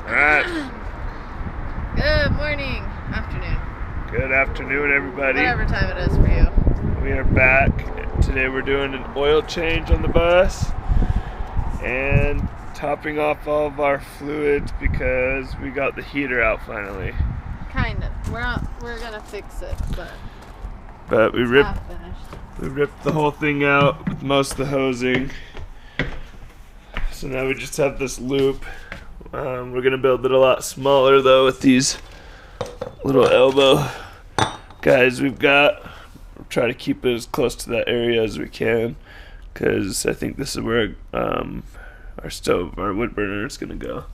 Alright. Good morning, afternoon. Good afternoon, everybody. Whatever time it is for you. We are back. Today we're doing an oil change on the bus and topping off all of our fluids because we got the heater out finally. Kind of. We're gonna fix it, but we ripped not finished. the whole thing out with most of the hosing. So now we just have this loop. We're gonna build it a lot smaller though with these little elbow guys we've got. We'll try to keep it as close to that area as we can because I think this is where our wood burner is gonna go.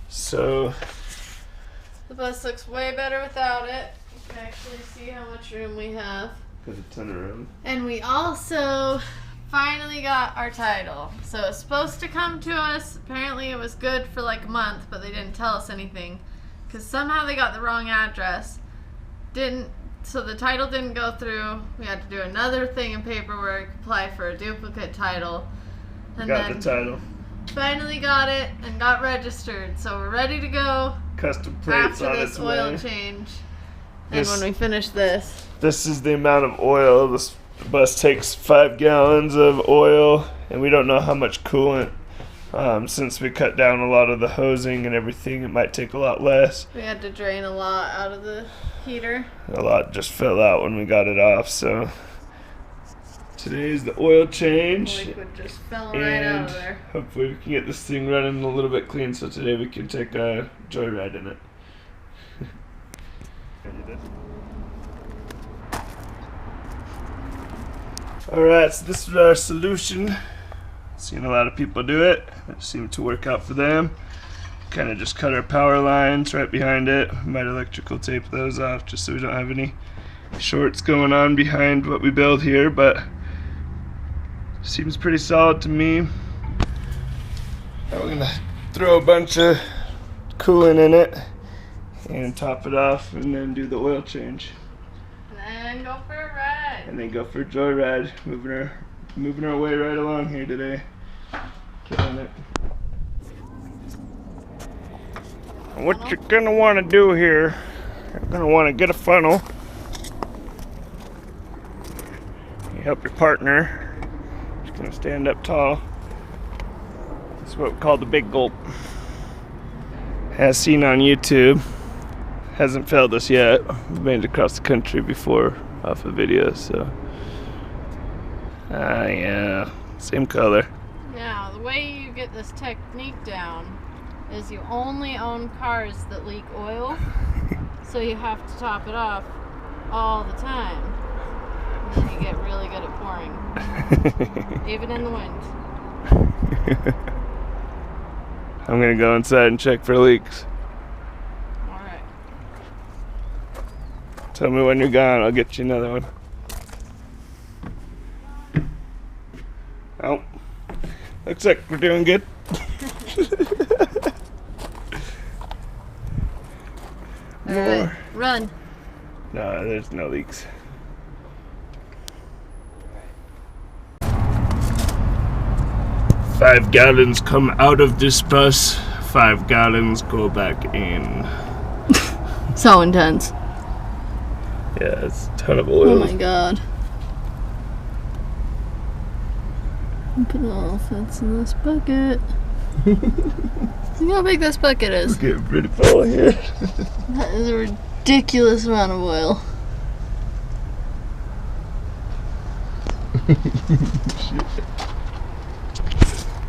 So The bus looks way better without it. You can actually see how much room we have. got a ton of room. And we also finally got our title. So it's supposed to come to us. Apparently it was good for like a month, but they didn't tell us anything because somehow they got the wrong address. So the title didn't go through. We had to do another thing in paperwork, apply for a duplicate title. And Got then the title. finally got it and got registered. So we're ready to go Custom plates after on this its oil way. change. This- And when we finish this. This is the amount of oil. This bus takes 5 gallons of oil, and we don't know how much coolant. Since we cut down a lot of the hosing and everything, it might take a lot less. We had to drain a lot out of the heater. A lot just fell out when we got it off, so today's the oil change. Liquid just fell right out of there. Hopefully we can get this thing running a little bit clean so today we can take a joyride in it. Alright, so this is our solution. Seen a lot of people do it. It seemed to work out for them. Kind of just cut our power lines right behind it. Might electrical tape those off just so we don't have any shorts going on behind what we build here, but seems pretty solid to me. Now we're gonna throw a bunch of coolant in it and top it off and then do the oil change. And go for a ride. And then go for a joyride, moving our way right along here today. Killing it. What you're gonna want to do here, you're gonna want to get a funnel. You help your partner. Just gonna stand up tall. This is what we call the big gulp. As seen on YouTube. Hasn't failed us yet. We've made it across the country before off of videos, so. Yeah, same color. Now, the way you get this technique down is you only own cars that leak oil, so you have to top it off all the time. And then you get really good at pouring, even in the wind. I'm gonna go inside and check for leaks. Alright. Tell me when you're gone, I'll get you another one. Oh, looks like we're doing good. Alright, run. No, there's no leaks. Five gallons come out of this bus, 5 gallons go back in. So intense. Yeah, it's a ton of oil. Oh my god. Look at all that's in this bucket. Look how big this bucket is. It's getting pretty full here. That is a ridiculous amount of oil.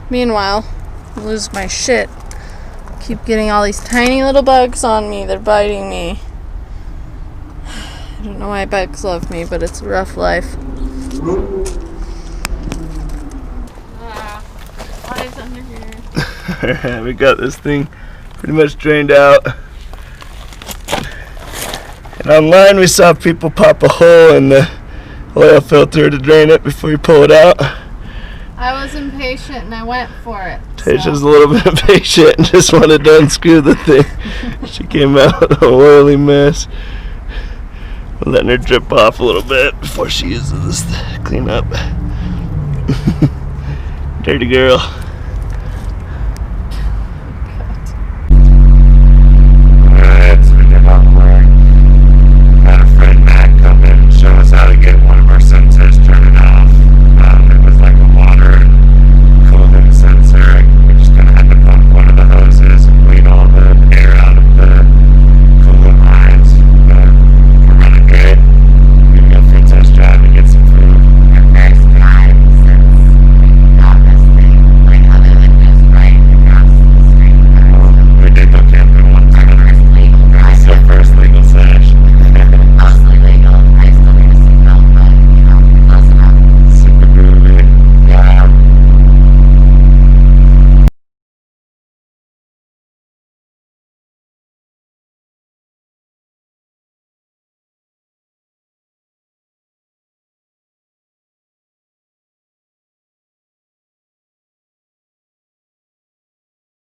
Meanwhile, I lose my shit. Keep getting all these tiny little bugs on me. They're biting me. I don't know why bugs love me, but it's a rough life. Eyes under here. Alright, we got this thing pretty much drained out. And online we saw people pop a hole in the oil filter to drain it before you pull it out. I was impatient and I went for it. Tasha's a little bit impatient and just wanted to unscrew the thing. She came out a oily mess. We're letting her drip off a little bit before she uses this to clean up. Dirty girl.